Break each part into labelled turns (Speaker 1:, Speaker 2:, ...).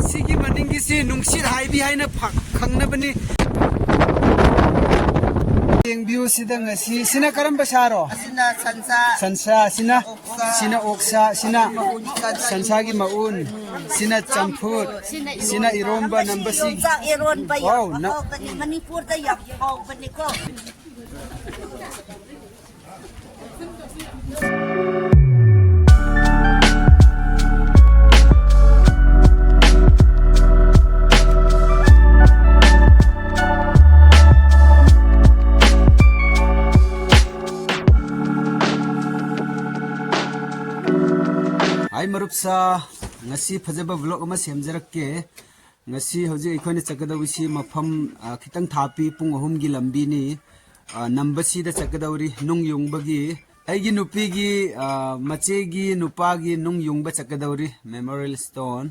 Speaker 1: Sigi maningisi nungsit haibi haina khangnabani view sidang si sina karamba saro
Speaker 2: Sina Sansha.
Speaker 1: Sansha sina oksha sina Sansha gi maun sina champur sina iromba Nambashi
Speaker 2: Yongchak Iromba
Speaker 1: wow
Speaker 2: Manipurda Yamna bani ko.
Speaker 1: Ay marupsa ngasi phajaba vlog ama semjarakke ngasi hoji ekhone chakadawisi mafam khitang thapi pung ahum gi lambi ni Nambashi da chakadawri nung yungbagi aigi nupi gi mache gi nupa gi nung yungba chakadawri memorial stone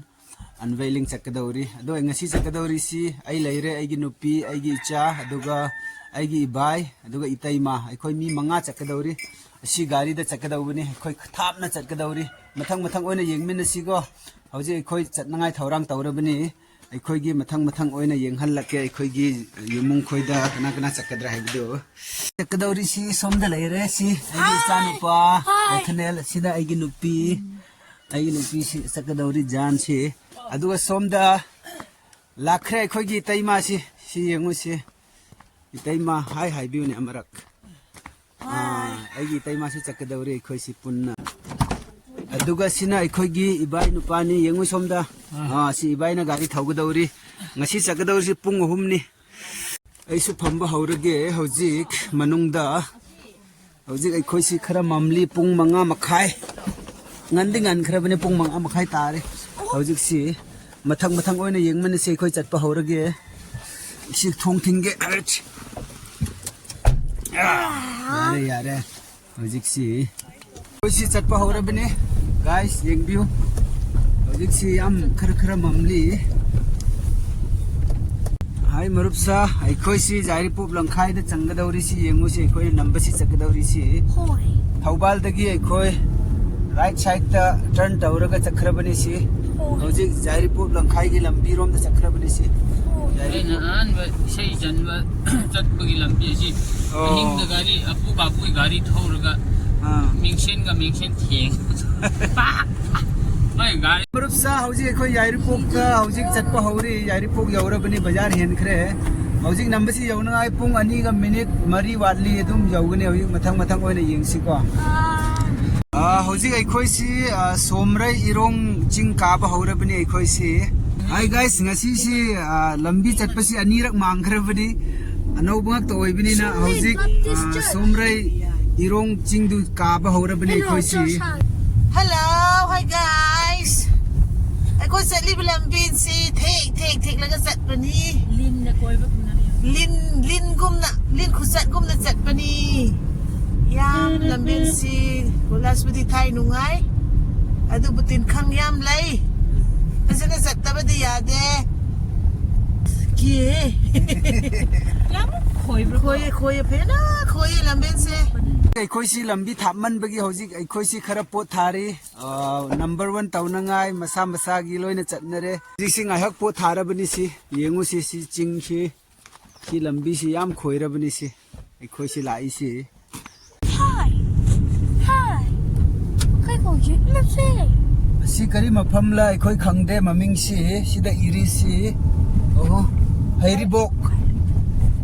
Speaker 1: unveiling chakadawri ado ngasi chakadawri si ai leire aigi nupi aigi icha aduga aigi ibai aduga itaima ekhoi mi manga chakadawri asi gari da chakadawni ekhoi thapna chakadawri mathang oina yengmin asigo hauji ekhoi chatnangai thorang tawrabani ekhoi gi mathang oina yenghal lakke ekhoi gi yumung khoida kana chakadra haibido chakadawri si somda leire si aigi chanupa Othniel sida aigi nupi si chakadawri jan si aduga somda lakhre ekhoi gi taima si yengu si itaima hai haibiu ni amarak aigi taima si chakadawri ekhoi si punna aduga sina ekhoi ibai nupani yengu somda si ibai na gari thaugadawri ngasi chakadawri si pung ahumni aisu phamba haurage hojik manungda hojik ekhoi si khara mamli pung manga makhai ngandi ngan khrabane pung manga makhai tare hojik si mathang oina yengmani se ekhoi chatpa haurage si thong thingge yare hojik si ekhoi si chatpa haurabane guys yengbiu hojik si am khara mamli hai marupsa ekhoi si jairi pop langkhai da changadawri si yengu si ekhoi Nambashi chakadawri si Thaubal dagi ekhoi right side ta turn tawraga chakhrabani si hojik jairi pop langkhai gi lambi rom da chakhrabani si
Speaker 3: na an ba sei janwa chatpagi lambi si hing da gari apu babu gari thawraga mingsen theng mai gari
Speaker 1: marupsa hojik ekhoi jairi pop ka hojik chatpa hauri jairi pop yaurabani bazar henkhre hojik Nambashi yaunangai pung 2 minute 3 watli adum yaugani hojik mathang oina yengsi ko hojik ekhoi si somrai irong ching kaba haurabani ekhoi si hi guys ngasi si lambi chatpa si anirak mangkhrabani anobangak to oibini na hojik somrai irong ching du kaba haurabani ekhoi si
Speaker 2: Hello, hi guys. Ako sa lambi si take laga sat pani.
Speaker 3: lin na koi ba
Speaker 2: Lin khusat gumna sat pani. Yam lambi si kulas buti thai nungai. Adu butin khang yam lai. Asana sat tabadi yade. Kie.
Speaker 3: lam
Speaker 2: Khoi phena khoi lambi se.
Speaker 1: ekhoi si lambi thapman bagi hojik ekhoi si khara pot thari number 1 taunangai masa gi loina chatnare jisi ngahak pot tharabani si yengu si ching si lambi si yam khoirabani si ekhoi si lai si
Speaker 4: Hi. Kai ko ji na se.
Speaker 1: si kari mafam la ekhoi khangde maming si sida iri si hairibok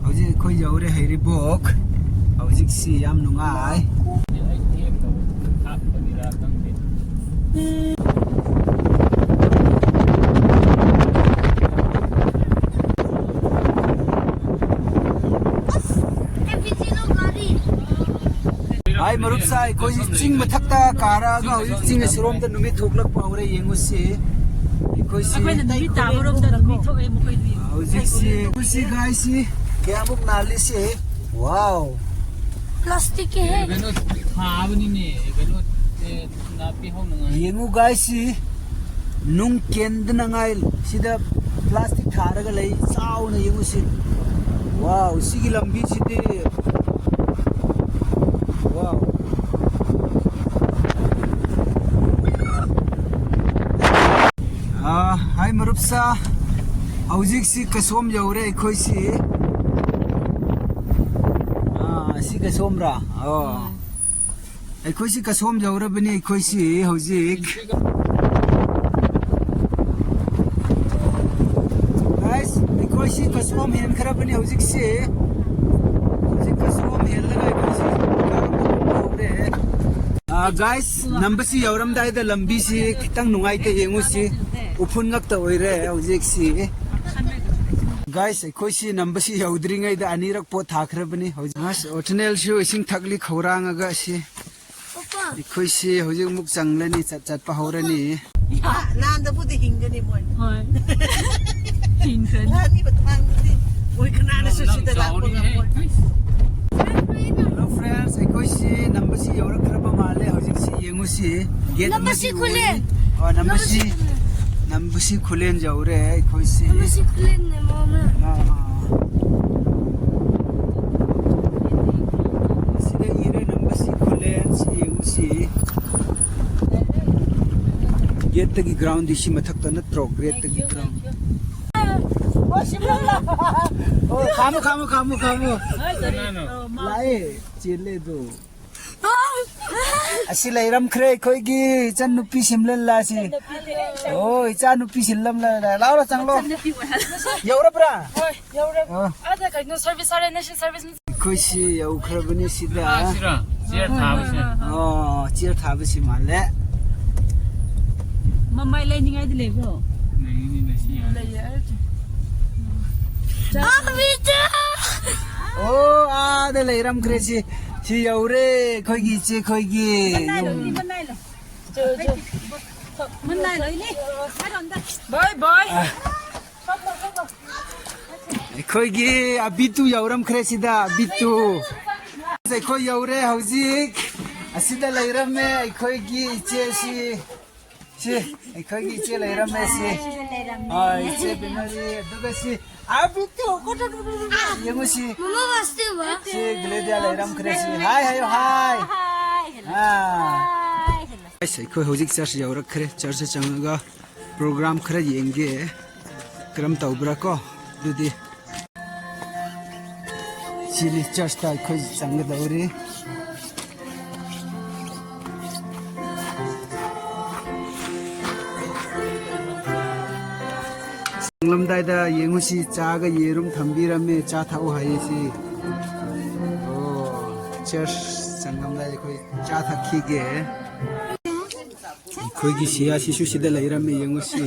Speaker 1: hojik ekhoi yaure hairibok hojik si yam nungai ai marupsa ekhoi ching mathakta kara ga hojik ching sirom da numi thoklak paure yengu si ekhoi si
Speaker 3: akwai na nami tabarom da nami thokai mo kai
Speaker 1: hojik si guys si kayamuk nali si wow
Speaker 4: Plastic ke hai.
Speaker 3: gano thabani ne gano na pi ho na
Speaker 1: yengu guys si nung kendna ngai sida plastic tharaga lei chauna yengu si wow sigi lambi si de wow hai ꯃꯔꯨꯞꯁꯥ ꯍꯧꯖꯤꯛꯁꯤ ꯀꯁꯣꯝ ꯌꯧꯔꯦ ꯑꯩꯈꯣꯏꯁꯤ ꯁꯤ ꯀꯁꯣꯝꯔꯥ ꯑꯩꯈꯣꯏꯁꯤ ꯀꯁꯣꯝ ꯌꯧꯔꯕꯅꯤ ꯑꯩꯈꯣꯏꯁꯤ ꯍꯧꯖꯤꯛ guys ꯑꯩꯈꯣꯏꯁꯤ ꯀꯁꯣꯝ ꯍꯦꯟꯈ꯭ꯔꯕꯅꯤ ꯍꯧꯖꯤꯛꯁꯤ कसूम guys नंबसी यौरमदाइदा लंबी सी खितंग नुंगाइते येंगुसी उफुन ngakta oire hojik si guys अखोइसी नंबसी यौद्रिङैदा अनिरक पो थाख्रबनी हौजिस ओथनेल सु इसिंग थकली खौराङगा सि अखोइसी हौजिक मुक चंगलनी चटपा हौरनी
Speaker 2: लांदा बुदि हिंगनी मोय होय हिंगन लानी बथांगनी ओय खनाना सुसिदा लापो
Speaker 1: Hello friends, अखोइसी नंबसी यौरखरबा माले हौजिकसी येंगुसी गेट
Speaker 4: नंबसी खुले
Speaker 1: नंबसी खुलेन जौरे अखोइसी
Speaker 4: नंबसी खुलेन ने मामा
Speaker 1: सिदा इरे नंबसी खुलेन सी येंगुसी गेट तगी ग्राउंड दिसी मथक त नत्रो गेट तगी ग्राउंड ओ खामु लाए चेले दो असी लैरम खरे खोइगी चन नुपी सिमलन लासी ओ इचा नुपी सिलम ला लाउरा चंगलो यौरब्रा
Speaker 5: यौरब आधा कइनो सर्भिस आरे नेशनल सर्भिस
Speaker 1: खोइसी यौखरबनी सिदा
Speaker 3: सिरा चेयर थाबसे
Speaker 1: चेयर थाबसी माले
Speaker 5: मम्माइ लाइनिङाइ दिलेबो
Speaker 3: नहीं नसी
Speaker 1: ओ आदे लैरम खरेसी सी यौरे खोइगी चे खोइगी
Speaker 5: मननाइ लैले बाय बाय
Speaker 1: खोइगी अबितु यौरम खरेसीदा अबितु खोइ यौरे हौजिक असिदा लैरमे खोइगी चेसी सी खोइगी चे लैरमे सी चे बिनरी दुगसी अबितु येमुसी
Speaker 4: मामा वास्ते बा
Speaker 1: सी ग्लेदिया लैरम खरेसी हाय हाय ऐसे खोइ हौजिक चर्च यौरक खरे चर्च चंगगा प्रोग्राम खरे येंगे क्रम तौब्रा को दुदी सिली चर्च ता खोइ चंग दौरी लमदाइदा येंगुसी चागा येरुम थंबिरमे चा थाउ हायसी ओ चर्च संगमदाइ खोइ चा थखिगे खोइगी सिया सिसु सिदा लैरमे येंगुसी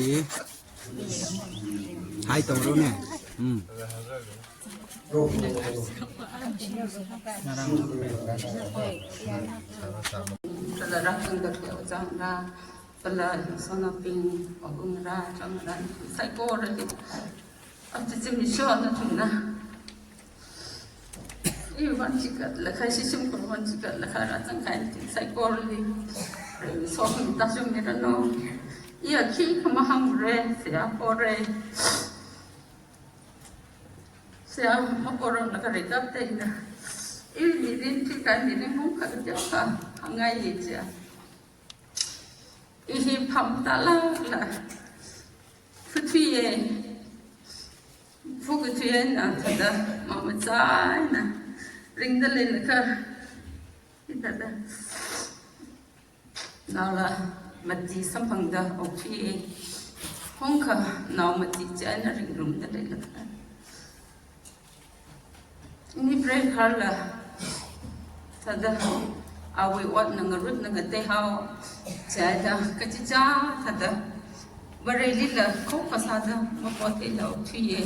Speaker 1: हाय तौरोने
Speaker 6: Pala sana ping ogungra chamra psychology atchim shona tuna I want chikat la khai sim ko want chikat la khara chang khai psychology so ta sum ni no ya khi khama ham re sia pore sia ma poro na ka rekap te na I ni din thi ka ni ne hong kha ja ka ngai ye ja 이히 밤달라라 푸트위에 푸그트위에 나타다 마마자이나 링달레나카 이따다 나라 마지 삼방다 오피에 홍카 나오마지 자이나 링룸달레나카 ini breakharla tada awi wat nangarut nangate hao Jada kachicha thada bareli la ko pasada mapote la uthiye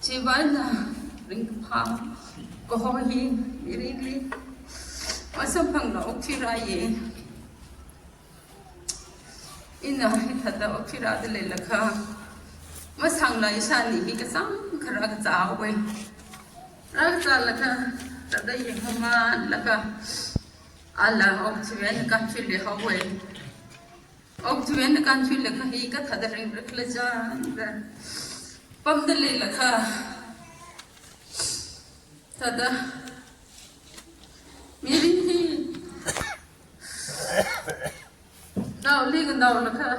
Speaker 6: chibana ring pha ko hi irili asam phang la uthira ye ina thada uthira de le lakha masang la isani hi ka sang khara ka chawe ra cha lakha tada ye hama laka Allah Othniel country le hawe Othniel country le kha hi ka thadaring rakla jan da pamdale la kha tada meri hi daw le ga daw la kha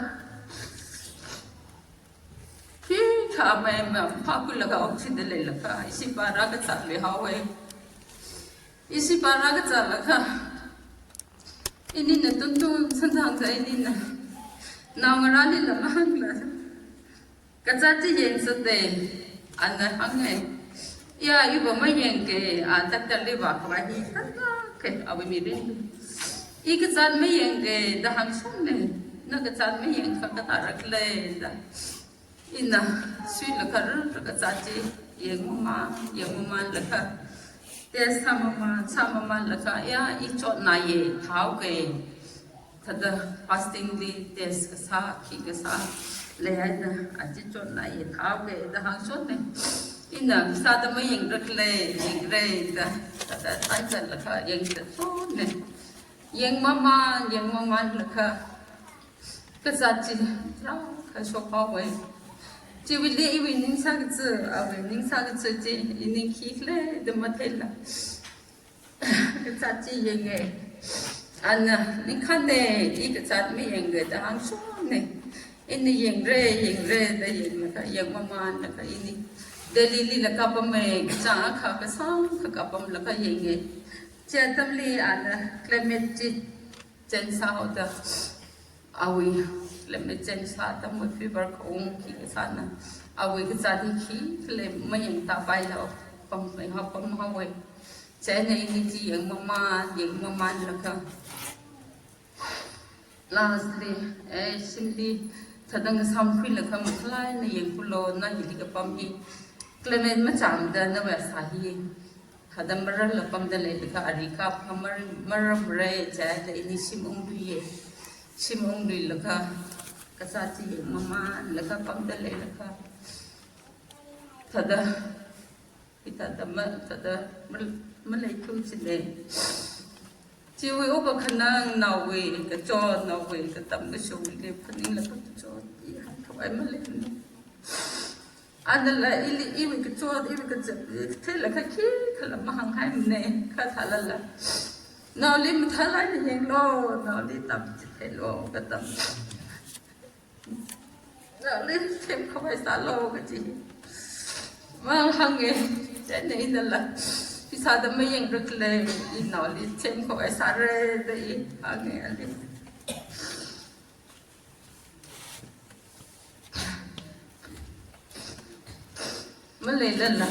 Speaker 6: ข้าแม่มาพาคุยแล้วก็ออกชิดเลยละค่ะอิปาราก็จัดเลยฮาวเวอิปาราก็จัดละค่ะอินี่น่ะตุ้มสันทางใจนี่น่ะนางร้านนี่ละมันละก็จัดที่เย็นสุดเลยอันนั้นหังไงยาอีบ่ไม่ยังเกอาจักจัดเลยว่าเขาให้ค่ะเคเอาไปมีเรื่องอีกจัดไม่ยังเกแต่หังช่างเนี่ยนักจัดไม่ยังเขาก็ตารักเลยนะอินะสุดละค่ะรู้ละจัดจียังมาละค่ะเดี๋ยวสามมาละค่ะยาอีจอดนายเท้าเกถ้าเด fasting ดีเดสก็สาขี้ก็สาเลยนะอาจจะจอดนายเท้าเกแต่หังช่างเนี่ยอินะสาดไม่ยังรักเลยยังเลยแต่ตายจัดละค่ะยังจะโซนเนี่ยยังมาละค่ะก็จัดจีเราเขาชอบเอาไว้จีวิลลี่อีวินิงสักจื้อเอาวินิงสักจื้อจีอีนิงขี้เลยเดมาเทล่ะก็จัดจียังไงอันน่ะนี่ขันเดอีก็จัดไม่ยังไงแต่หังช่วงเนี่ยอินี่ยังเร่แต่ยังนะคะยังมานะคะอินี่เดลิลี่ละกับผมเองจ้าข้าก็ซ้ำข้ากับผมละก็ยังไงเจ้าตำลีอันน่ะเคลเมตจิเจนสาวเดเอาไว้เลยไม่เจนสาตั้งมือฟีเบอร์ของขี้กษัตริย์นะเอาไว้ก็จะที่ขี้เลยไม่ยังตาไปแล้วปั๊มไปหาปั๊มเอาไว้เจนในนี้จียังมาแล้วก็ lastly สิ่งที่ถ้าดังซ้ำคุยแล้วก็มันคล้ายในยังพูดโลน่าอยู่ที่กับปั๊มอีกเคลเมนมาจำได้นะว่าสาเหตุถ้าดังมาเรื่องแล้วปั๊มได้เลยแล้วก็อาริกาปั๊มมาเรื่องเร่เจนในนี้ชิมองดูเย่ชิมองดูแล้วก็กษัตริย์มาแล้วก็ปั๊มได้เลยแล้วก็ถ้าเดมันเลยคุ้มสิเลยชีวิตอุปขนังนาวีก็จอดนาวีก็ตั้มก็ชูเลยพันนี้แล้วก็จอดอีหันเข้าไปมันเลยอันนั้นแหละอีวิก็จอดอีวิก็จะเท่าแล้วก็ขี้ขลับมาหางให้มันเนี่ยข้าทาละละนอลิมทลายยังโลนอลิตั้มจิตให้โลก็ตั้มนอลิเข้มเข้าไปสาโลก็จีมาหางเองเจนนี่นั่นแหละพิซาดไม่ยังรึกเลยอีนอลิเข้มเข้าไปสาเรได้หางเองอันนี้มันเลยนั่นแหละ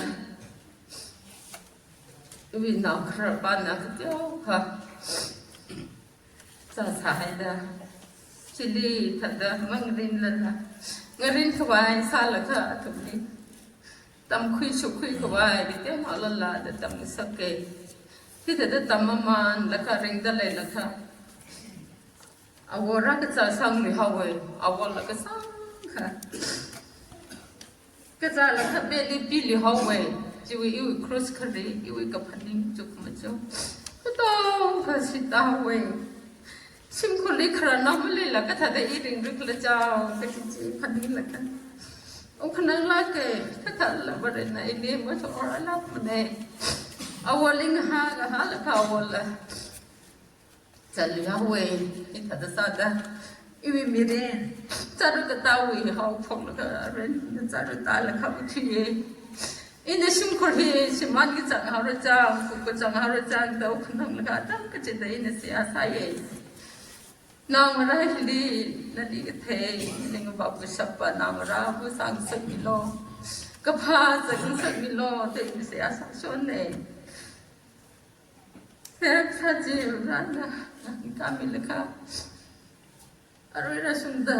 Speaker 6: วินาคราบานักเดียวค่ะจะสายเด้อชิลีทัดเด้อมังรินเลยนะงรินขวายสาละค่ะทุกนี้ตำคุยชุกคุยขวายดิเตมาละละเดตำสักเกที่เดตำมันละค่ะริงได้เลยละค่ะเอาวรักจะสั่งหรือฮาวเอาวละก็สั่งค่ะก็จะละค่ะเบลีบิลฮาวจีวีอีครูสคารีอีวีกับพันนิงจุกมาจุก็ต้องภาษิตาเวชิมคนเล็กขนาดนั้นไม่เลยละก็ถ้าได้อีริงรึกละเจ้าก็จีพันนิงละกันองค์ขนาดละเกถ้าถ้าละบริเวณนี้มันจะอร่อยละมันเองเอาวลิงหาก็หาละข้าวละจะเลี้ยงเวอีถ้าจะสาดอีวีมีเรนจะรู้ก็ตาเวเขาพงละก็เรนจะรู้ตาละเขาที่อินเดชิมคนที่ชิมันกิจังหาราจังกุกจังหาราจังเต้าขนมละกันตั้งก็จะได้อินเสียสายนางราฮิลีนั่นดีก็เทลิงบับบุษบนางราบุสังสักมิโลก็พาสักมิโลเตอินเสียสายชนเองเสียข้าจีรันนะกามิลค่ะอร่อยระสุนดา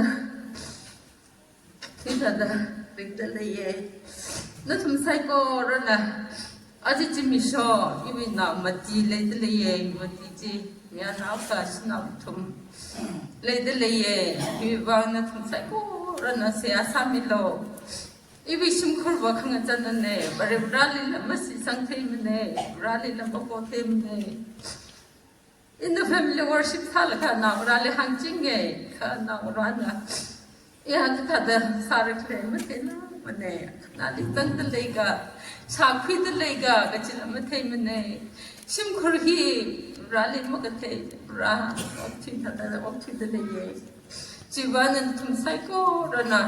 Speaker 6: ที่ทัดเด็กเดลัยนั่นสมัยไซโก้แล้วนะอาจจะจิมิชออีวินามาจีเลยเดลัยมาจีมีอันเอาคาสนาทุ่มเลยเดลัยอีวิวางนั่นสมัยไซโก้แล้วนะเสียสามิโลอีวิชิมขรวักงันจันนั่นเองบริบราลิละมัสสังเทมันเองราลิละบกโตเทมันเอง In the family worship ท่าละค่ะนางราลิหังจิงเองค่ะนางรานะอีหังก็ทัดสารเคลมันเองนะมันเองนาลิตั้งแต่เล็กชาคุยแต่เล็กก็จะละมันเทมันเองชิมขรฮีราลิมันก็เทราออกที่ทัดออกที่แต่เล็กจีวันนั้นทุ่มไซโก้แล้วนะ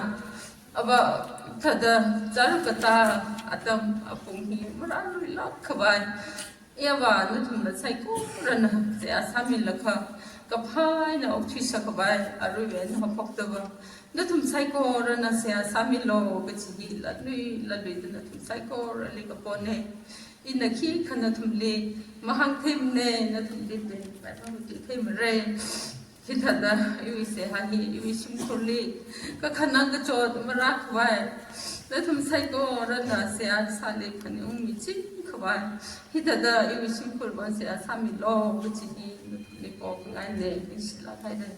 Speaker 6: aber tada jarukata atam apunghi maralu lak khabai ewa nutum sai ko rana se asami lakha kaphai na okchi sakbai aruven hapoktawa nutum sai ko rana se asami lo bechi ladui nutum sai ko rali kapone inaki khana thumle mahang thimne nutum dibe pa thimre Hitada, you say, honey, you wish him to leave. Kakananga chod, Marak, why? Let him say go, Rana, say, Salip, and Umichi, Kawai. Hitada, you wish him to one say, Sami law, which he, Nipo, and then, is like I did.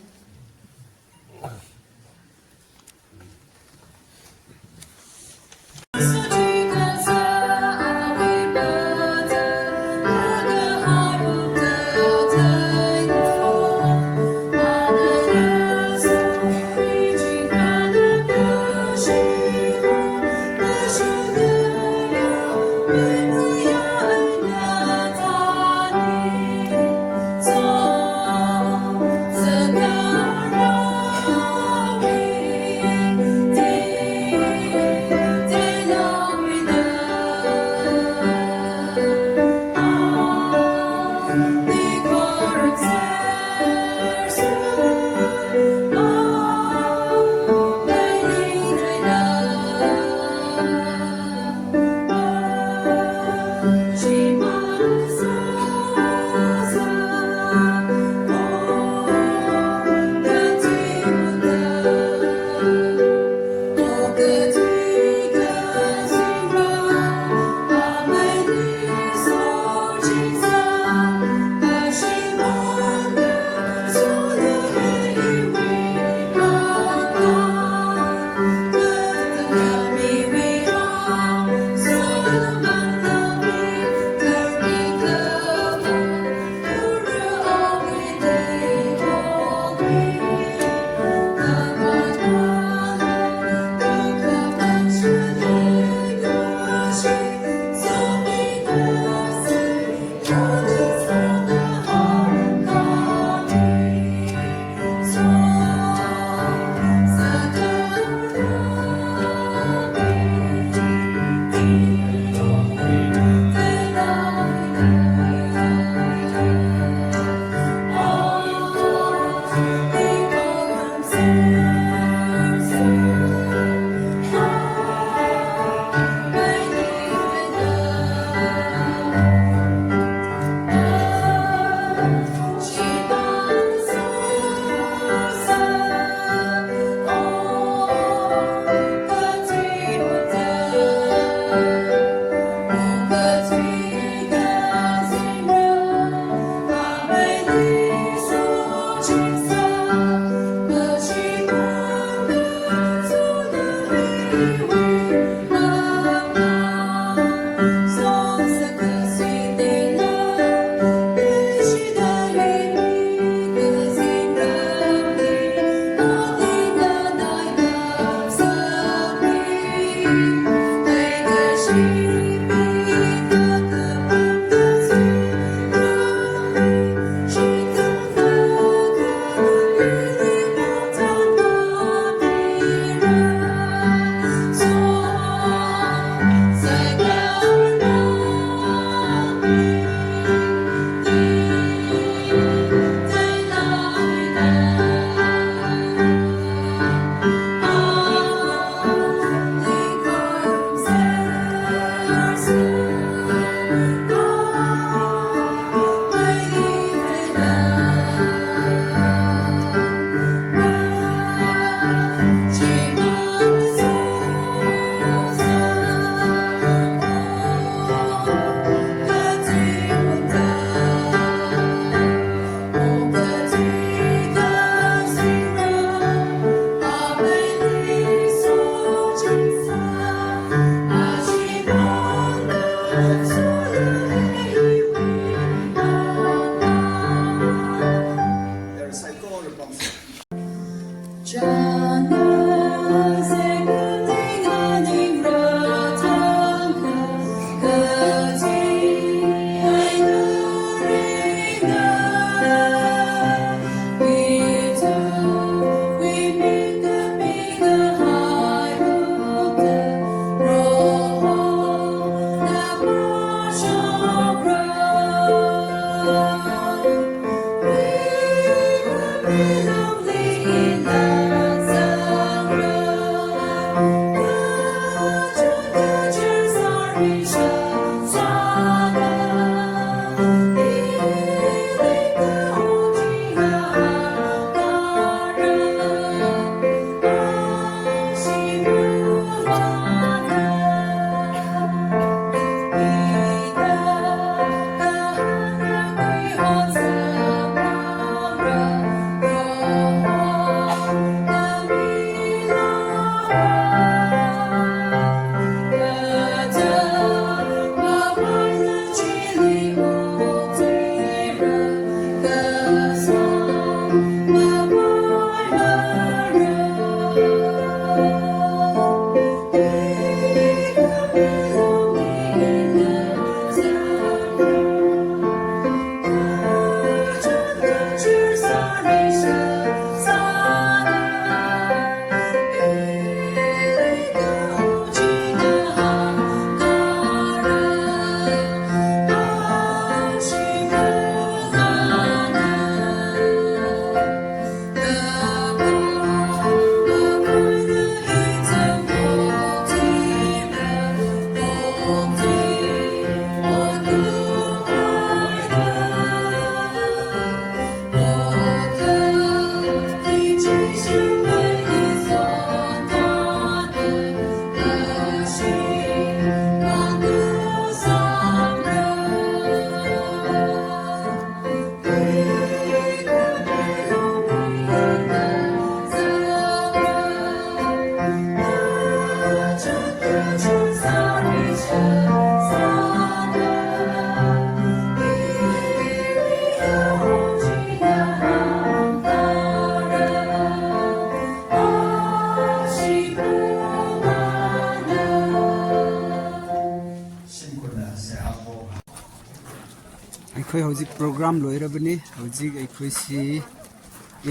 Speaker 1: ꯑꯩꯈꯣꯏ ꯍꯧꯖꯤꯛ programme ꯂꯣꯏꯔꯕꯅꯤ ꯍꯧꯖꯤꯛ ꯑꯩꯈꯣꯏꯁꯤ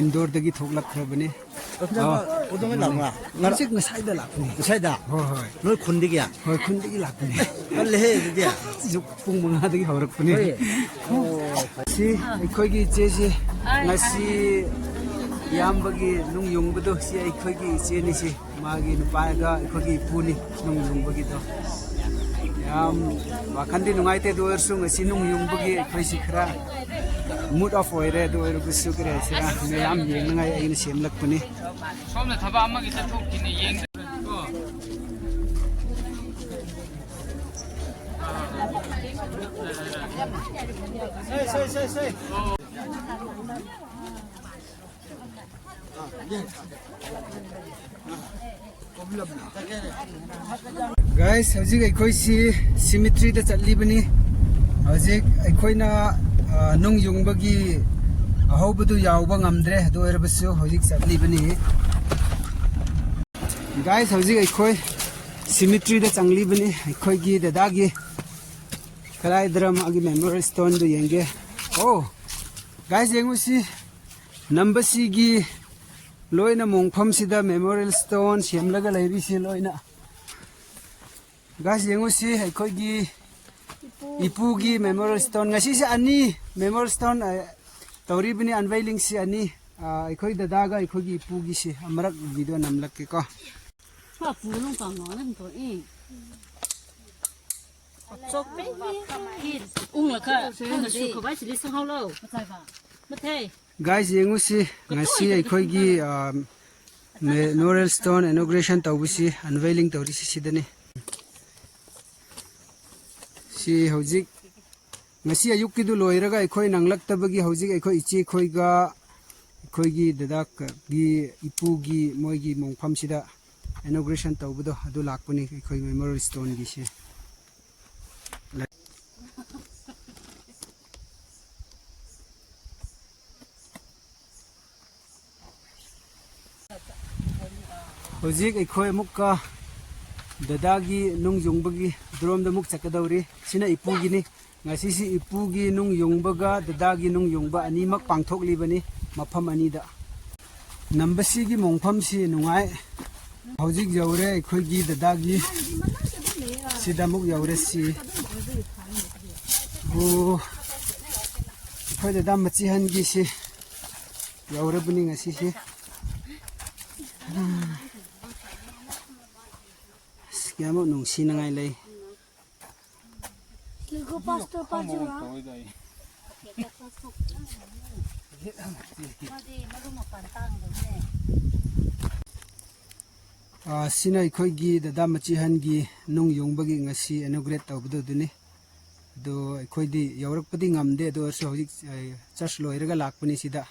Speaker 1: ꯏꯟꯗꯣꯔꯗꯒꯤ ꯊꯣꯛꯂꯛꯈ꯭ꯔꯕꯅꯤ
Speaker 7: 오동에 나와.
Speaker 1: ꯍꯧꯖꯤꯛ ꯉꯁꯥꯏꯗ ꯂꯥꯛꯄꯅꯤ
Speaker 7: 사이다.
Speaker 1: ꯍꯣꯏ ꯍꯣꯏ
Speaker 7: 너 군대기야.
Speaker 1: ꯍꯣꯏ ꯈꯨꯟꯗꯒꯤ ꯂꯥꯛꯄꯅꯤ
Speaker 7: 빨리 해, 드디어.
Speaker 1: ꯄꯨꯡ 5ꯗꯒꯤ ꯍꯧꯔꯛꯄꯅꯤ ꯁꯤ ꯑꯩꯈꯣꯏꯒꯤ ꯏꯆꯦꯁꯤ ꯉꯁꯤ ꯏꯌꯥꯝꯕꯒꯤ ꯅꯨꯡ ꯌꯨꯡꯕꯗꯣ ꯁꯤ ꯑꯩꯈꯣꯏꯒꯤ ꯏꯆꯦꯅꯤ ꯁꯤ ꯃꯥꯒꯤ ꯅꯨꯄꯥꯒ ꯑꯩꯈꯣꯏꯒꯤ ꯏꯄꯨꯅꯤ ꯅꯨꯡ ꯌꯨꯡꯕꯒꯤꯗꯣ ꯌꯥꯝ ꯋꯥꯈꯟꯗꯤ ꯅꯨꯡꯉꯥꯏꯇꯦ ꯑꯗꯨ ꯑꯣꯏꯔꯁꯨ ꯉꯁꯤ ꯅꯨꯡ ꯌꯨꯡꯕꯒꯤ ꯑꯩꯈꯣꯏꯁꯤ ꯈꯔ ꯃꯨꯠ ꯑꯣꯐ ꯑꯣꯏꯔꯦ ꯑꯗꯨ ꯑꯣꯏꯔꯒꯁꯨ ꯀꯔꯤ ꯍꯥꯏꯁꯤꯔꯥ ꯃꯌꯥꯝ ꯌꯦꯡꯅꯉꯥꯏ ꯑꯩꯅ ꯁꯦꯝꯂꯛꯄꯅꯤ
Speaker 3: ꯁꯣꯝꯅ ꯊꯕꯛ ꯑꯃꯒꯤ ꯆꯠꯊꯣꯛꯈꯤꯅꯦ ꯌꯦꯡꯗ꯭ꯔꯒꯀꯣ
Speaker 1: Guys, hꯧꯖꯤꯛ ꯑꯩꯈꯣꯏꯁꯤ cemetery-ꯗ ꯆꯠꯂꯤꯕꯅꯤ ꯍꯧꯖꯤꯛ ꯑꯩꯈꯣꯏꯅ ꯅꯨꯡ ꯌꯨꯡꯕꯒꯤ ꯑꯍꯧꯕꯗꯨ ꯌꯥꯎꯕ ꯉꯝꯗ꯭ꯔꯦ ꯑꯗꯨ ꯑꯣꯏꯔꯕꯁꯨ ꯍꯧꯖꯤꯛ ꯆꯠꯂꯤꯕꯅꯤ Guys, hꯧꯖꯤꯛ ꯑꯩꯈꯣꯏ cemetery-ꯗ ꯆꯪꯂꯤꯕꯅꯤ ꯑꯩꯈꯣꯏꯒꯤ ꯗꯗꯥꯒꯤ ꯀꯗꯥꯏꯗꯔ ꯃꯥꯒꯤ ꯃꯦꯃꯣꯔꯤꯌꯦꯜ ꯁ꯭ꯇꯣꯟꯗꯨ ꯌꯦꯡꯒꯦ Guys, ꯌꯦꯡꯉꯨꯁꯤ ꯅꯝꯕꯁꯤꯒꯤ loina mongpham sida memorial stone semlaga leibi si loina guys yengu si akhoi gi ipu gi memorial stone ngasi si ani memorial stone tawri bini unveiling si ani akhoi dada ga akhoi gi ipu gi si amarak video namlak ke ko
Speaker 5: 파 부는 거 나는 더 이. 쪽배 웅라카 하나 수고 바시 리슨 하로 맞아봐 맞해
Speaker 1: guys yengu si ngasi akhoi gi memorial stone inauguration tawbisi unveiling tawri si sidani si hojik ngasi ayuk ki du loiraga akhoi nanglak tabagi hojik akhoi ichi khoi ga akhoi gi dada gi ipu gi moi gi mongpham sida inauguration tawbudo adu lakpani akhoi memorial stone gi si hojik akhoi mukka dadagi nung yungbagi dromda muk chakadawri sina ipugi ni ngasi si ipugi nung yungbaga dadagi nung yungba ani mak pangthoklibani mafam ani da Nambashi gi mongpham si nungai hojik jawre akhoi gi dadagi sida muk yawre si akhoi dada Machihan gi si yawre buni ngasi si Yamo nung sinangay lay.
Speaker 4: Ligo pastor pa jura. Sina akhoi gi dada Machihan gi nung yungbagi ngasi inaugurate tawbado duni. Do akhoi di yawrakpadi ngamde do arso hojik church loiraga lakpani sida.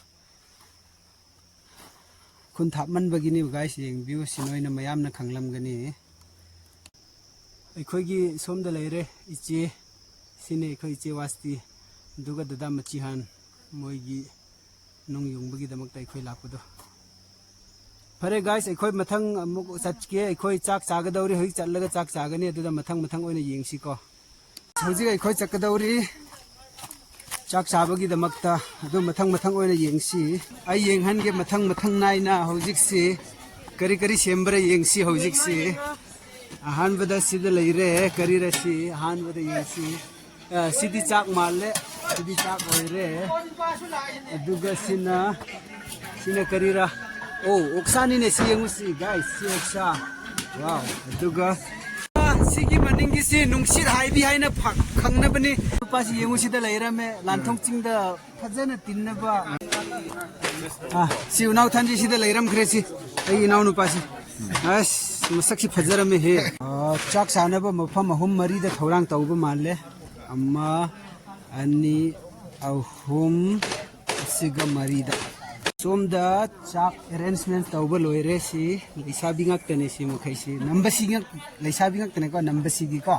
Speaker 4: Kun thapman bagini guys yengbiu sinoina mayamna khanglamgani. ꯑꯩꯈꯣꯏꯒꯤ ꯁꯣꯝꯗ ꯂꯩꯔꯦ ꯏꯆꯦ ꯁꯤꯅꯦ ꯑꯩꯈꯣꯏ ꯏꯆꯦ ꯋꯥꯁꯇꯤ ꯑꯗꯨꯒ ꯗꯗꯥ Machihan ꯃꯣꯏꯒꯤ ꯅꯨꯡ ꯌꯨꯡꯕꯒꯤꯗꯃꯛꯇ ꯑꯩꯈꯣꯏ ꯂꯥꯛꯄꯗꯣ ꯐꯔꯦ ꯒꯥꯏꯁ ꯑꯩꯈꯣꯏ ꯃꯊꯪ ꯑꯃꯨꯛ ꯆꯠꯀꯦ ꯑꯩꯈꯣꯏ ꯆꯥꯛ ꯆꯥꯒꯗꯧꯔꯤ ꯍꯧꯖꯤꯛ ꯆꯠꯂꯒ ꯆꯥꯛ ꯆꯥꯒꯅꯤ ꯑꯗꯨꯗ ꯃꯊꯪ ꯑꯣꯏꯅ ꯌꯦꯡꯁꯤꯀꯣ ꯍꯧꯖꯤꯛ ꯑꯩꯈꯣꯏ ꯆꯠꯀꯗꯧꯔꯤ ꯆꯥꯛ ꯆꯥꯕꯒꯤꯗꯃꯛꯇ ꯑꯗꯨ ꯃꯊꯪ ꯑꯣꯏꯅ ꯌꯦꯡꯁꯤ ꯑꯩ ꯌꯦꯡꯍꯟꯒꯦ ꯃꯊꯪ ꯅꯥꯏꯅ ꯍꯧꯖꯤꯛꯁꯤ ꯀꯔꯤ ꯁꯦꯝꯕ꯭ꯔꯥ ꯌꯦꯡꯁꯤ ꯍꯧꯖꯤꯛꯁꯤ ahanbada sida leire karira si ahanbada yesi sidi chak malle sidi chak oire aduga sina karira oksha ni ne si yengusi guys si oksha wow aduga sigi maningi si nungsit haibi haina khangna bani pasi yengusi da leira me lanthong chingda phajana tinnaba si unaw thanji sida leiram khresi ai inaw nu pasi as masakshi fajarame he chak sanaba mafam ahum mari da thorang tawba malle amma ani ahum siga mari da somda chak arrangement tawba loire si leisabi ngak tane si mukhai si Nambashi ngak leisabi ngak tane ko Nambashi gi ko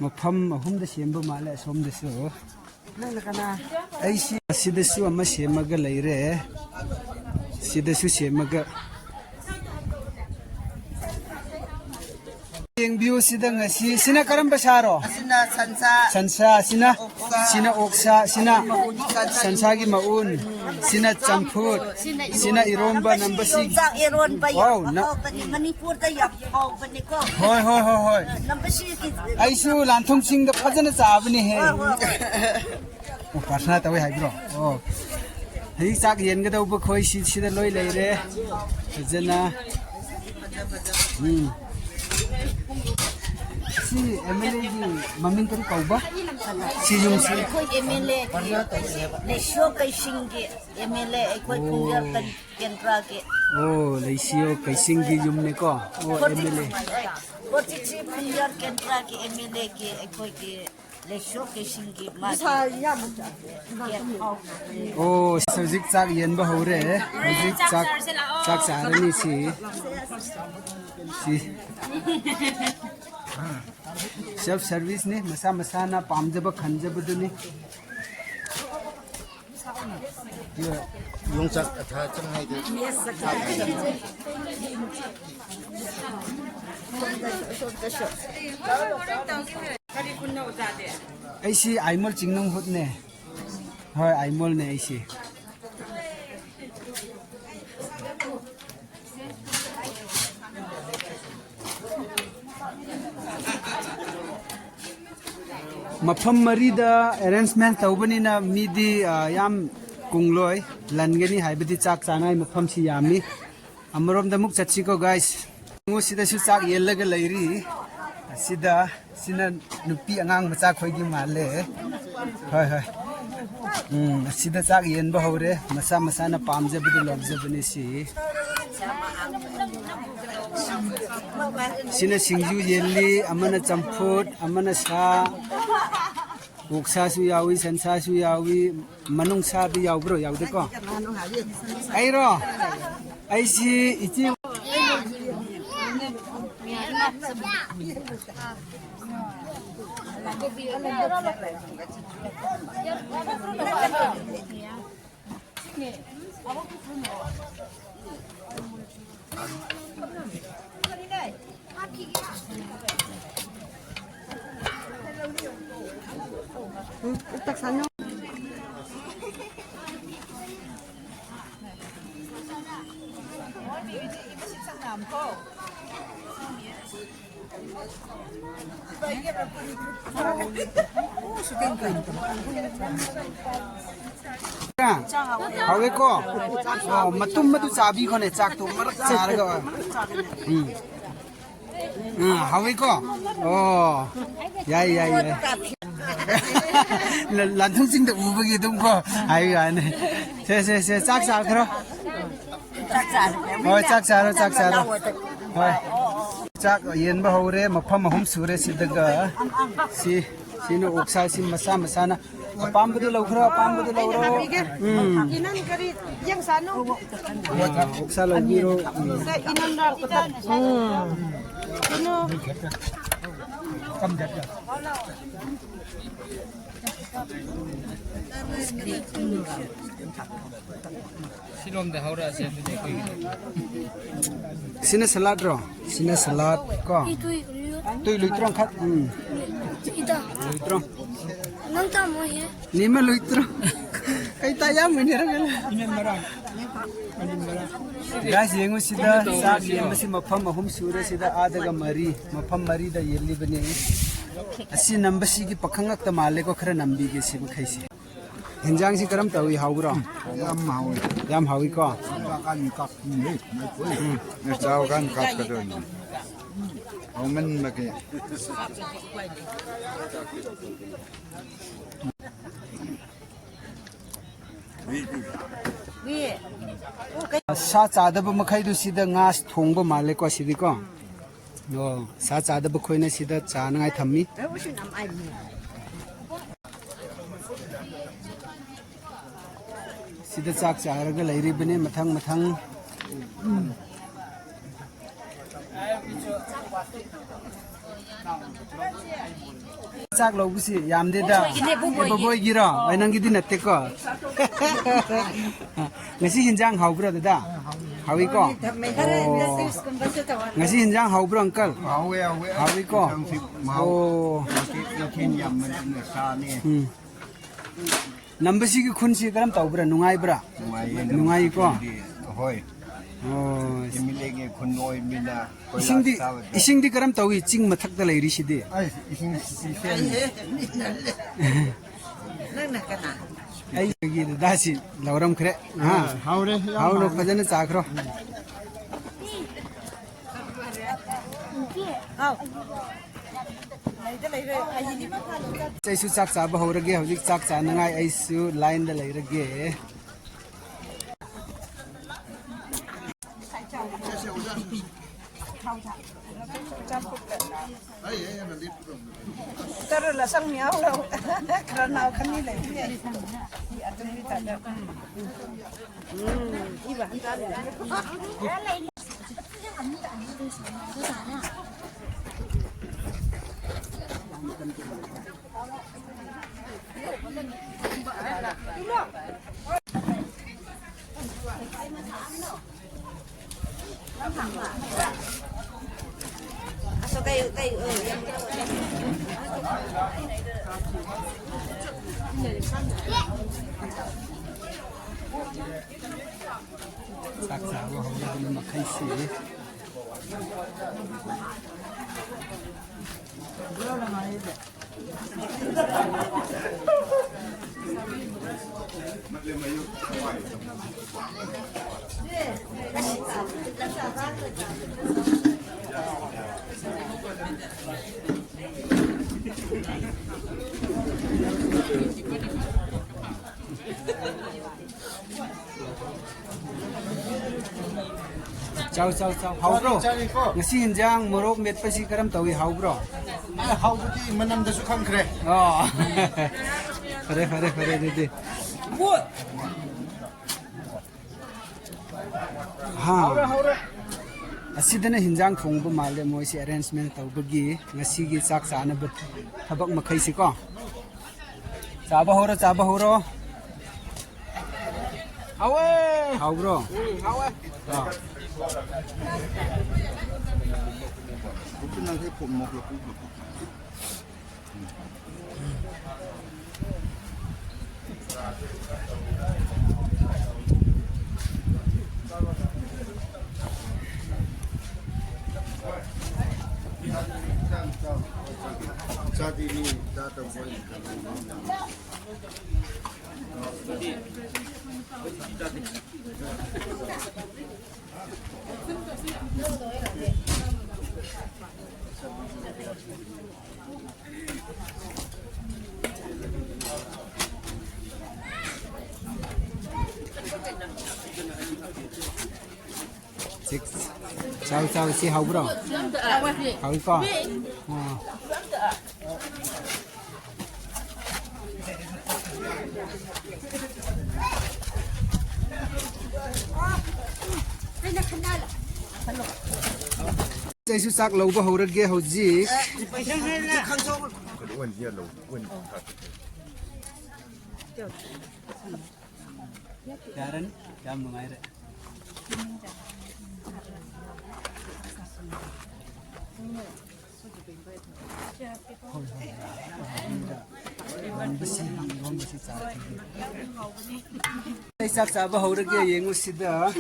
Speaker 4: mafam ahum da semba malle somda so nangana ai si sidasu amma semaga leire sidasu semaga
Speaker 1: yengbiu sida ngasi sina karamba saro
Speaker 2: Asina sansa.
Speaker 1: sansa sina oksha sina sansa gi maun sina champut sina iromba Nambashi
Speaker 8: Yongchak Iron ba
Speaker 1: Wow,
Speaker 8: yan?
Speaker 1: na-
Speaker 8: Manipurda Yamna ba ni ko?
Speaker 1: hoi
Speaker 8: Nambashi ki.
Speaker 1: aisu lanthong sing da phajana chabani he o prasna tawi haibro o hei chak yen ga dau ba khoi sida loi leire phajana si MLA gi mamin kari kauba si yung si
Speaker 8: Koi MLA le show kai singi MLA koi punja kan kendra ke.
Speaker 1: oh leisio kaising gi yum ne ko o MLA
Speaker 8: Koti si punja kendra ke MLA ke koi ke le show kai singi ma.
Speaker 1: oh sajik chak yen ba hore sajik chak sarani si self service ne masa na pamjaba khanjaba duni
Speaker 7: Yongchak 다 정하게
Speaker 1: aisi Aimol chingnong hut ne hoi Aimol ne aisi mafam marida arrangement tawbani na midi yam kungloi langani haibadi chak chanai mafam si yami amarom da muk chachi ko guys ngo sida su chak yelaga leiri sida sina nupi angang macha khoi gi male hoi sida chak yen ba hore masa na pamje bidi lobje bani si sina singju yelli amana champut amana sa oksha su yawi sansa su yawi manung sa bi yaw bro yaw de ko ai ro ai si ichi hawe ko matum madu chabi khone chak tu marak char ga hawe ko oh yai lanthung sing da ubagi dum ko ai ga ne se chak sa khro hoi chak sa hoi chak yen ba hore mafam mahum sure sidaga sino oksha si masa na apambudu lawkhro
Speaker 2: Inan kari yang sano.
Speaker 1: oksha lawbiro
Speaker 2: Sa inan na kutat. Sino?
Speaker 3: 실험대 하우라 하시는데 거기
Speaker 1: sina salad ro sina salad ko tui luitrong khat
Speaker 9: Ida,
Speaker 1: luitrong
Speaker 9: nang tamo he.
Speaker 1: nima luitrong kai ta ya mene ra gala guys yengu sida sa yemsi mafam mahum sure sida adaga mari mafam mari da yelli bane asi Nambashi gi pakhangak ta male ko khara nambi ge sibu khaisi hinjang si karam tawi hawbro yam hawi ko
Speaker 7: kan kap ni ne chao kan kap ka do ni omen ma ke
Speaker 1: sa chadaba makhai du sida nga thongba male ko sidi ko no sa chadaba khoina sida chanangai thammi sida chak charaga lairi bane mathang chak lobsi yamde da boy gira ainang gi din atte ko ngasi hinjang haubra da 하위고. ngasi hinjang haubro uncle.
Speaker 7: Hawe
Speaker 1: Hawigo. Oh.
Speaker 7: Yakin Yamna Sani.
Speaker 1: Nambashi ki khunsi karam taubra nungai bra. Nungai ko.
Speaker 7: Hoi.
Speaker 1: Oh.
Speaker 7: Imilege Kunoi Mina.
Speaker 1: Isingdi karam tawi ching mathak da leiri sidi.
Speaker 7: Ay, ising
Speaker 2: Nang nakana.
Speaker 1: Ai gi da si lauram khre. Ha. Hauro phajana chakro. Chaisu chak cha ba horage hojik chak cha nangai aisu line da leirage.
Speaker 2: Tara lasang miao lo. Karena kami lagi. Iba hantar. So kayo
Speaker 1: Saksa wa horage makai si. Chào hau bro. Ngasi hinjang morok met pasi karam tawi hau bro.
Speaker 7: How would you manam the Sukhan Kre?
Speaker 1: Oh. Fare dede. Ha. Asidana hinjang thongba male moi si arrangement tawbagi ngasi gi chak chana ba thabak makhai si ko. Chaba horo. Awe. Hau bro. Awe. Chào si hau bro. Hau ko. Chaisu sak lo ba horage hoji. Yaran jam nungai re. Sak sa ba horage yengu sida.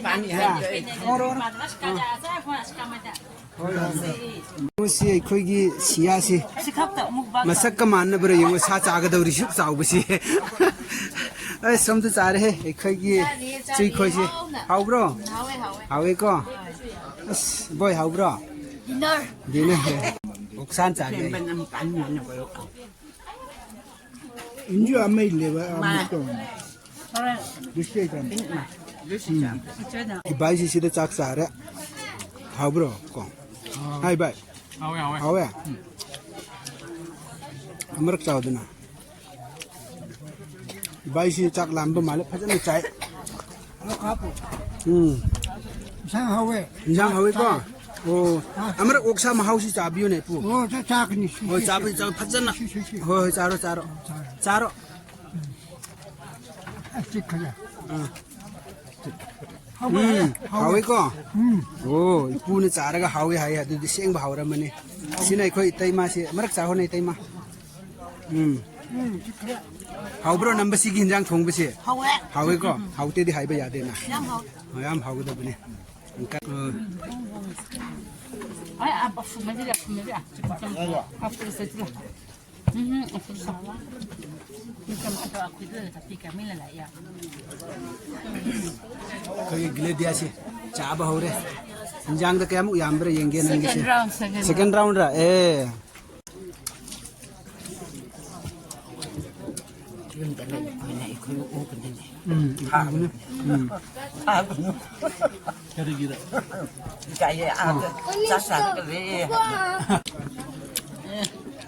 Speaker 1: Bani hain. Musi aikoigi siyasi. Masak ka manna bra yengu sa chaga dawri shup chaubasi. Ai somdu chare he aikoigi chui khoisi. Hau bro. Hawe ko. Boy hau bro. Dinner. Oksan chage.
Speaker 7: Inju amai leva amto. Dushe kan. Ibai si sida chak chare. Hau bro ko. Hai bai. Hawe. Amrak chaudna. Ibai si chak lamba male phajana chai. Sang hawe ko. Oh, amrak oksha mahausi chabiyo ne pu.
Speaker 10: Oh, chak ni.
Speaker 7: Oh, chabi phajana. Oh, charo.
Speaker 4: hawi ko oh ipu na charaga hawi hai adu di seng ba hawra mani sina khoi taima se marak cha ho nei taima haw bro Nambashi gi hinjang thong bese hawi ko hawte di hai ba yade na yam haw da bane
Speaker 5: ai apa fumeria apa sesuatu apa salah macam apa aku itu tapi kami lah ya
Speaker 4: khoi gile dia se cha ba hawre hinjang da kayam yam bre yenge na ngi second round ra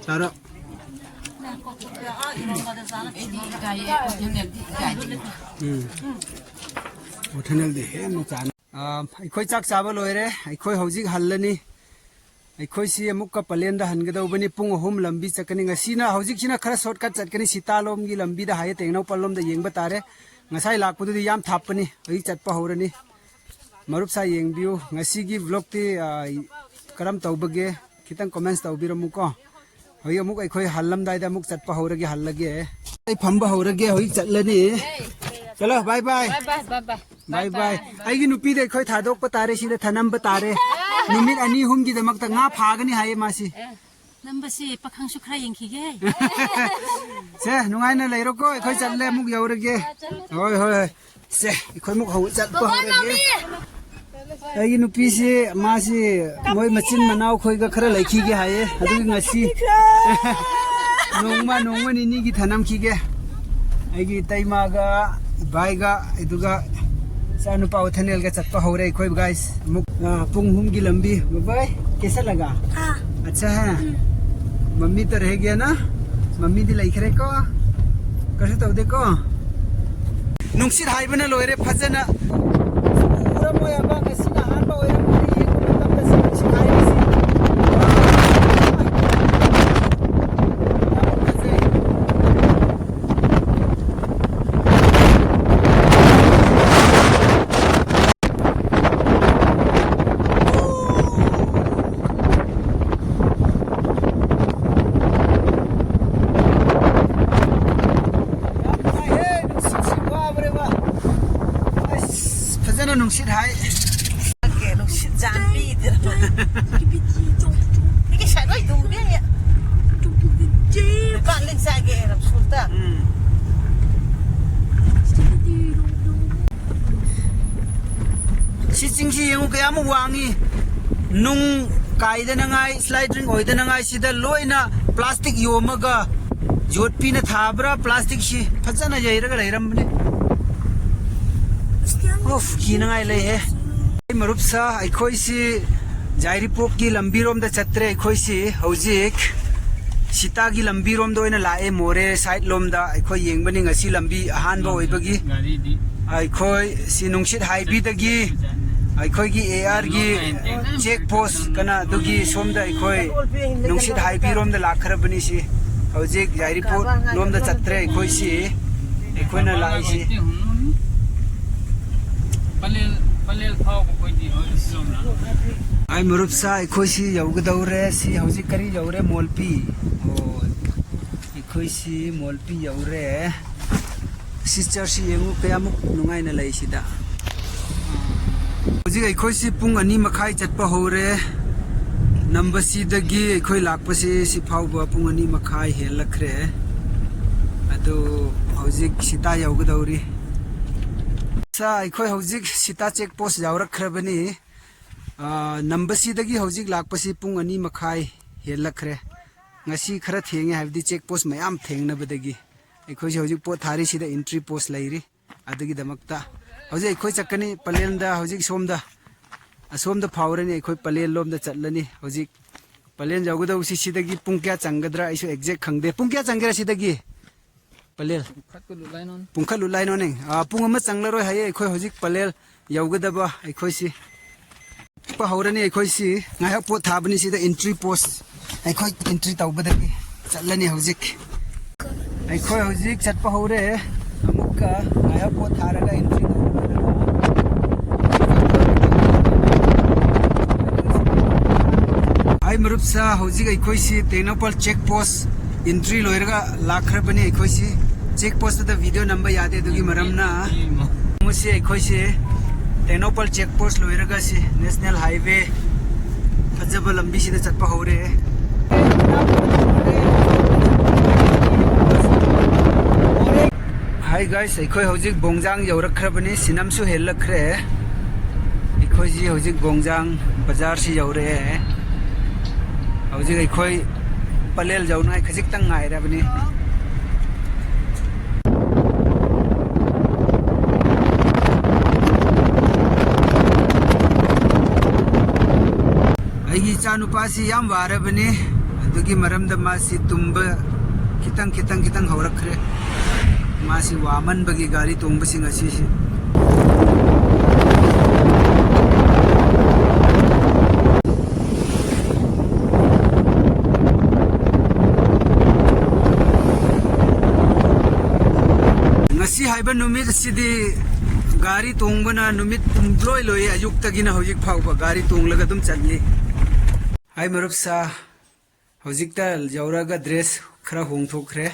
Speaker 4: Taro. Othniel de he no chan. Khoi chak chaba loire, khoi hojik hallani. Khoi si amuk ka palen da han gadau bani pung hum lambi chakani ngasina hojik sina khara shortcut chatkani sitalom gi lambi da haye tengno pallom da yengba tare. Ngasai lakpu di yam thapani, ai chatpa horani. Marup sa yengbiu ngasi gi vlog ti karam tawbage kitang comments tawbiramu ko. Hoi amuk khoi hallam dai da amuk chatpa horage hallage. Ai phamba horage hoi chatlani. Chalo bye bye. Bye bye. Ai gi nupi de khoi thadok pa tare sida thanam ba tare. Numit ani hum gi damak ta nga phagani haye masi.
Speaker 5: Nambashi pakhang sukra yengkige
Speaker 4: Se nungai na leiro ko khoi chatle muk yaurage. Hoi hoi. Se khoi muk hau chat pa horage. Ai gi nupi si masi moi machin manau khoi ga khara laikhi ge haye. Adu ngasi. Nongma ni ni gi thanam khige. Ai gi taima ga bai ga iduga sanu pa Othniel ga chatpa hore khoi guys muk pung hum gi lambi bye कैसा लगा अच्छा है mummy तो रह गया ना mummy दी like रे को कैसे तो देखो नुंगसिर हाइबना लोरे फजना पूरा मोया बा कसिना हान बा ओया मोरी एक मतलब दस छिनाई सी nungsit hai
Speaker 2: ke nungsit jambi de ini saya doi dung dia ya kan lin sa ge rap sulta
Speaker 4: si jingsi yang ke am wangi nung kai da nangai sliding oi da nangai sida loina plastic yomaga jot pi na thabra plastic si phajana jaira ga rairam ne Of kina ngai le he marup sa khoi si jairi pok ki lambi rom da chatre khoi si hojik sita gi lambi rom do ina lae more side lom da khoi yeng bani ngasi lambi ahan ba oi bagi khoi si nungsit hai bi da gi khoi gi AR gi check post kana do gi som da khoi nungsit hai bi rom da lakhara bani si hojik jairi pok lom da chatre khoi si khoi na lai si
Speaker 3: palel phao ko koi di ho somna
Speaker 4: ai marup sa khoi si yaugadaure si hauji kari yaure molpi o khoi si molpi yaure sister si yengu kayamuk nungai na lai sida hauji ai khoi si pung ani makhai chatpa hore Nambashi dagi khoi lakpa si phao ba pung ani makhai helakhre ado hauji sita yaugadauri sa khoi hojik sita check post yaurak khrabani Nambashi dagi hojik lakpasi pung ani makhai helakhre ngasi khara thenge habdi check post mayam thengna badagi khoi hojik po thari sida entry post lairi adagi damakta hojik khoi chakani palenda hojik somda asomda phawrani khoi palen lomda chatlani hojik palen jawgada usi sidagi pung kya changadra isu exact khangde pung kya changira sidagi palel pungkha lulai no ning pung ama changla roi haye khoi hojik palel yaugada ba khoi si pa haurani khoi si ngai po thabani si da entry post khoi entry tawbada ki chalani hojik khoi hojik chatpa haure amukka ngai po tharaga entry
Speaker 1: ꯃꯔꯨꯞꯁꯥ ꯍꯧꯖꯤꯛ ꯑꯩꯈꯣꯏꯁꯤ Tengnoupal check ꯄꯣꯁ entry ꯂꯣꯏꯔꯒ ꯂꯥꯛꯈ꯭ꯔꯕꯅꯤ ꯑꯩꯈꯣꯏꯁꯤ check ꯄꯣꯁꯇꯨꯗ video ꯅꯝꯕ ꯌꯥꯗꯦ ꯑꯗꯨꯒꯤ ꯃꯔꯝꯅ ꯃꯁꯤ ꯑꯩꯈꯣꯏꯁꯤ ꯇꯦꯡꯅꯧꯄꯜ ꯆꯦꯛ ꯄꯣꯁ ꯂꯣꯏꯔꯒ ꯁꯤ ꯅꯦꯁꯅꯦꯜ ꯍꯥꯏꯋꯦ ꯐꯖꯕ ꯂꯝꯕꯤꯁꯤꯗ ꯆꯠꯄ ꯍꯧꯔꯦ हाय गाइस अखोई हौजिक बोंजांग यौरखरबनी सिनमसु हेलखरे अखोई हौजिक बोंजांग बाजार से यौरे हौजिक अखोई पलेल जौनाय खजिकतंग ngairabani अगी चानुपासी याम वारबनी अदुगी मरमदा मासी तुम्बा खितंग हौरखरे मासी वामन बगी गाड़ी तोंबसिंग Assisi ngasi haiba numit sidi gari tongbana numit loi loi ayuk tagina hojik phauba gari tonglaga dum challi hai marup sa hojikta jawraga dress khara hongthokre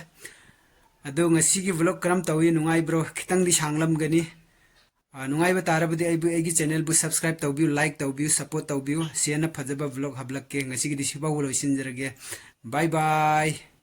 Speaker 1: ado ngasi gi vlog karam tawi nungai bro khitang di sanglamgani nungai ba tarabadi ai channel bu subscribe tawbiu like tawbiu support tawbiu siana phajaba vlog hablakke ngasi gi di siba wolo sinjarage bye bye